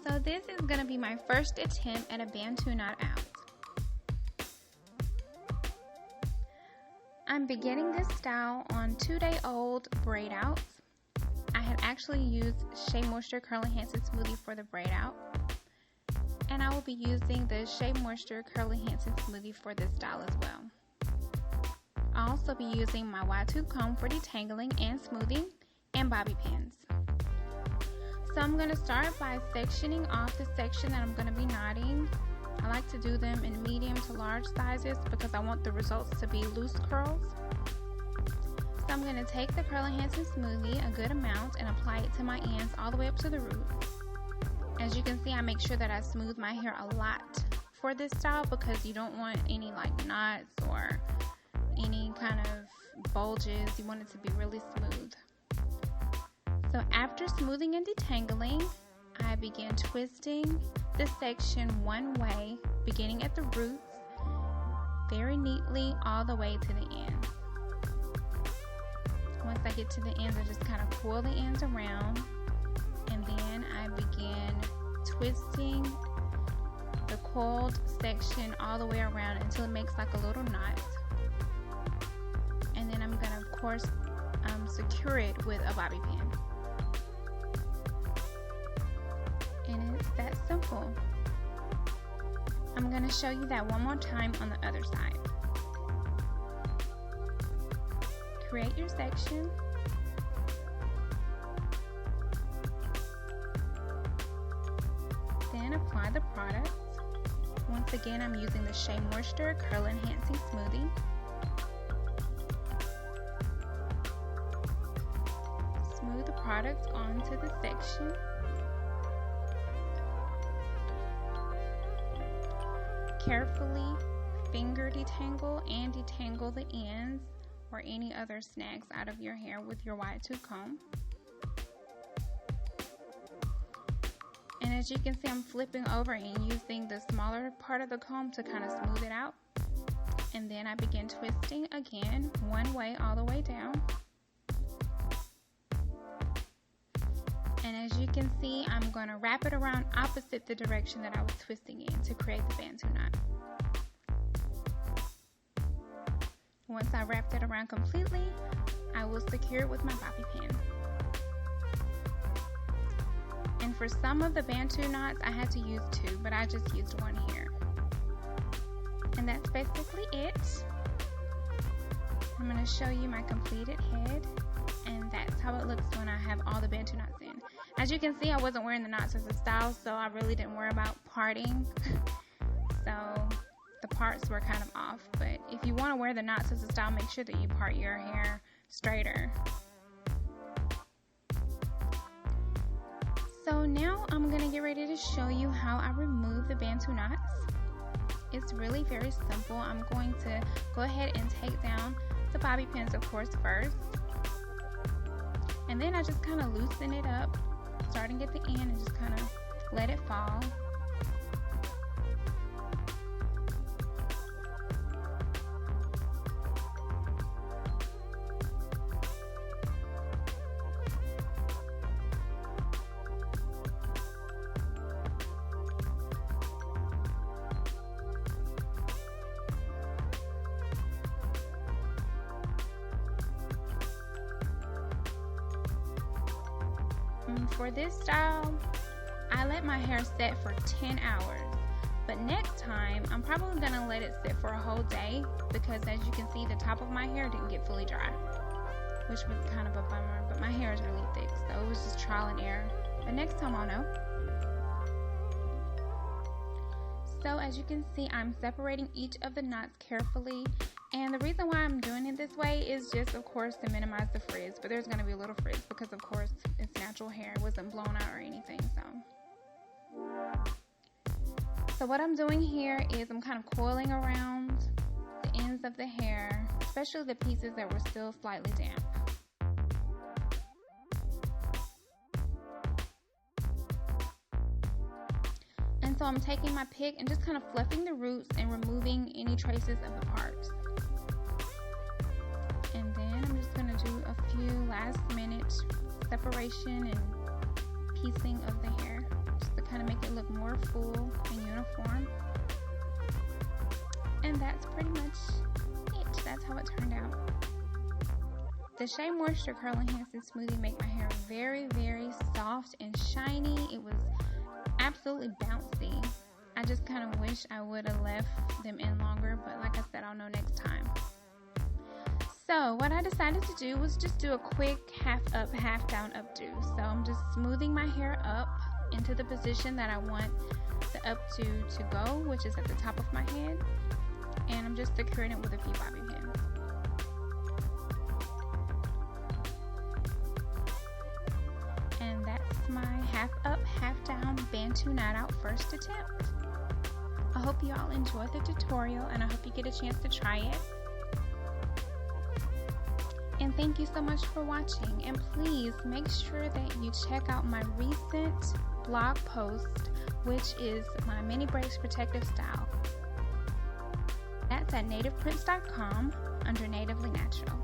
So this is going to be my first attempt at a Bantu knot out. I'm beginning this style on 2-day-old braid outs. I had actually used Shea Moisture Curl Enhancing Smoothie for the braid out. And I will be using the Shea Moisture Curl Enhancing Smoothie for this style as well. I'll also be using my wide tooth comb for detangling and smoothing and bobby pins. So I'm going to start by sectioning off the section that I'm going to be knotting. I like to do them in medium to large sizes because I want the results to be loose curls. So I'm going to take the Curl Enhancing Smoothie, a good amount, and apply it to my ends all the way up to the root. As you can see, I make sure that I smooth my hair a lot for this style because you don't want any like knots or any kind of bulges. You want it to be really smooth. So after smoothing and detangling, I begin twisting this section one way, beginning at the roots, very neatly all the way to the end. Once I get to the ends, I just kind of coil the ends around, and then I begin twisting the coiled section all the way around until it makes like a little knot. And then I'm going to, of course, secure it with a bobby pin. And it's that simple. I'm going to show you that one more time on the other side. Create your section. Then apply the product. Once again, I'm using the Shea Moisture Curl Enhancing Smoothie. Smooth the product onto the section. Carefully finger detangle and detangle the ends or any other snags out of your hair with your wide tooth comb. And as you can see, I'm flipping over and using the smaller part of the comb to kind of smooth it out. And then I begin twisting again, one way all the way down. And as you can see, I'm going to wrap it around opposite the direction that I was twisting in to create the Bantu knot. Once I wrapped it around completely, I will secure it with my bobby pin. And for some of the Bantu knots, I had to use 2, but I just used 1 here. And that's basically it. I'm going to show you my completed head, and that's how it looks when I have all the Bantu knots in. As you can see, I wasn't wearing the knots as a style, so I really didn't worry about parting. So the parts were kind of off, but if you want to wear the knots as a style, make sure that you part your hair straighter. So now I'm going to get ready to show you how I remove the Bantu knots. It's really very simple. I'm going to go ahead and take down the bobby pins, of course, first. And then I just kind of loosen it up, starting at the end, and just kind of let it fall. For this style, I let my hair set for 10 hours, but next time I'm probably going to let it sit for a whole day because, as you can see, the top of my hair didn't get fully dry, which was kind of a bummer, but my hair is really thick, so it was just trial and error, but next time I'll know. So as you can see, I'm separating each of the knots carefully, and the reason why I'm doing it this way is just, of course, to minimize the frizz, but there's going to be a little frizz because, of course, it's natural hair. It wasn't blown out or anything, so what I'm doing here is I'm kind of coiling around the ends of the hair, especially the pieces that were still slightly damp. And so I'm taking my pick and just kind of fluffing the roots and removing any traces of the parts. And then I'm just going to do a few last minute separation and piecing of the hair just to kind of make more full and uniform. And that's pretty much it. That's how it turned out. The Shea Moisture Curl Enhancing Smoothie make my hair very, very soft and shiny. It was absolutely bouncy. I just kind of wish I would have left them in longer, but like I said, I'll know next time. So what I decided to do was just do a quick half up, half down updo. So I'm just smoothing my hair up into the position that I want the updo to go, which is at the top of my head. And I'm just securing it with a few bobby pins. And that's my half up, half down Bantu Night Out first attempt. I hope you all enjoyed the tutorial, and I hope you get a chance to try it. And thank you so much for watching, and please make sure that you check out my recent blog post, which is my mini braids protective style. That's at nativeprints.com under Natively Natural.